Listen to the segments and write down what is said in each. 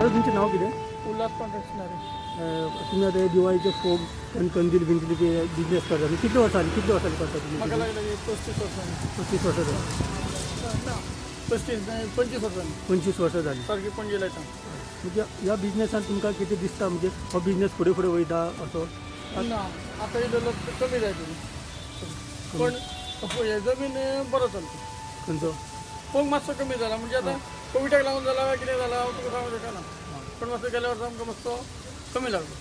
तुमचें नांव कितें? उल्हास पांढरेसणारे. तुम्ही आता हे दिवाळीचे फोग आणि कंदील बिंदील बिझनेस करता तुम्ही किती वर्सांनी करता म्हाका तुम्ही? लागले 35 वर्सांनी. 35 वर्सां झाली. ना 35 नाही 25 वर्सांनी 25 वर्सां झाली. सारखी पणजे लायता. म्हणजे ह्या बिझनेसान तुमकां कितें दिसता म्हणजे हो बिझनेस फुडें फुडें वयता असो? ना आता इल्लो कमी जाय तुमी पण हे जमीन बरो चलता. खंयचो? फोग मातसो कमी जाला म्हणजे आता कोविडाक लागून जाला काय कितें जाला हांव तुका सांगूं शकना. पण मातसो गेल्या वर्सा आमकां मातसो कमी लागलो.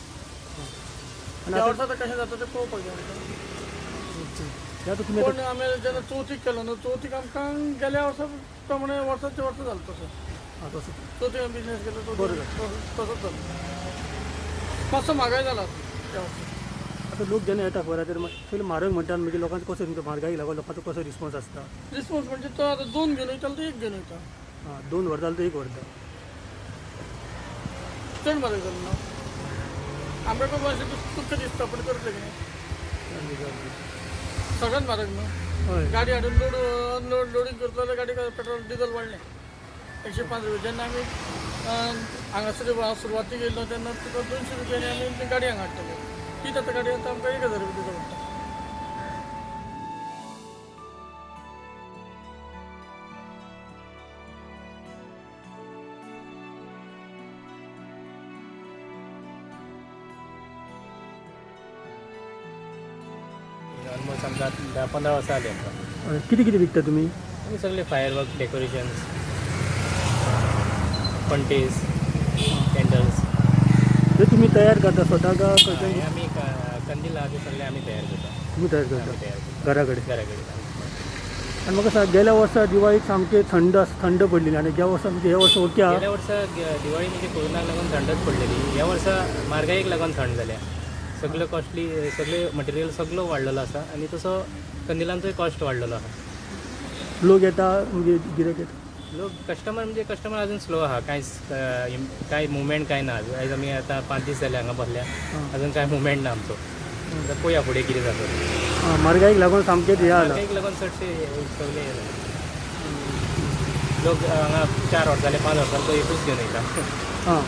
आनी ह्या आतां वर्सा कशें जाता तें पळोवपाक जाय. हे आतां तुमी पण आमी जेन्ना चवथीक केलो न्हू चवथीक आमकां गेल्या वर्सा प्रमाणे वर्साचे वर्स जालो तसो. आतां तसो चवथीक बिझनेस केलो बरो तसोच जालो. मातसो म्हारगाय जाला त्या वर्सा. आतां लोक जेन्ना येता पळय तर पयलीं म्हारग म्हणटा म्हणजे लोकांचो कसो तुमचो म्हारगायक लागून लोकांचो कसो रिस्पॉन्स आसता? रिस्पॉन्स म्हणजे तो आता 2 घेवन वयतालो तो 1 घेवन वयता. हां 2 व्हरता जाल्यार तो 1 व्हरता. चड म्हारग जालो ना आमकां मातशें दुख्ख दिसता पण करतलें कितें. सगळ्यात म्हारग न्हू. हय गाडी हाडून लोडिंग करतलो जाल्यार गाडी पेट्रोल डिझल वाडलें 105 रुपया. जेन्ना आमी हांगासर सुरवातीक येयलो तेन्ना तुका 200 रुपयांनी आमी गाडी हांगा हाडटले. तीच आतां गाडी आतां आमकां 1000 रुपया दिवचो पडटा. ऑलमोस्ट आमकां 10-15 वर्सां जालीं आमकां. कितें कितें विकता तुमी? आमी सगळे फायर वर्क डेकोरेशन्स पंटेज कॅन्डल्स ते तुमी तयार करता स्वता का खंयच्यान? आमी कंदील आहा ते सगळे आमी तयार करता. तुमी तयार आमी करता तयार करता घरा कडेन? घरा कडेन. आनी म्हाका सांग गेल्या वर्सा दिवाळीक सामकें थंड पडलेली आनी ह्या वर्सा म्हणजे ह्या वर्सा ओके आहा? गेल्या वर्सा दिवाळी म्हणजे कोरोनाक लागून थंडच पडलेली. ह्या वर्सा म्हारगायेक लागून थंड जाल्या. सगळं कॉस्टली सगळे मटेरियल सगळो वाडलेलो आसा आनी तसो कंदिलांचोय कॉस्ट वाडलेलो आहा. लोक येता म्हणजे गिरायक येता? लोक कस्टमर अजून स्लो आहा. कांय मुवमेंट काय ना. आयज आमी आतां 5 दीस जाले हांगा बसल्या अजून कांय मुवमेंट ना आमचो. आतां पळोवया फुडें कितें जाता. म्हारगायेक लागून सामकेंच हें जाला. म्हारगायेक लागून चडशे सगळे लोक हांगा 4 वर्सां जाले 5 वर्सां तो एकूच घेवन वयता. हां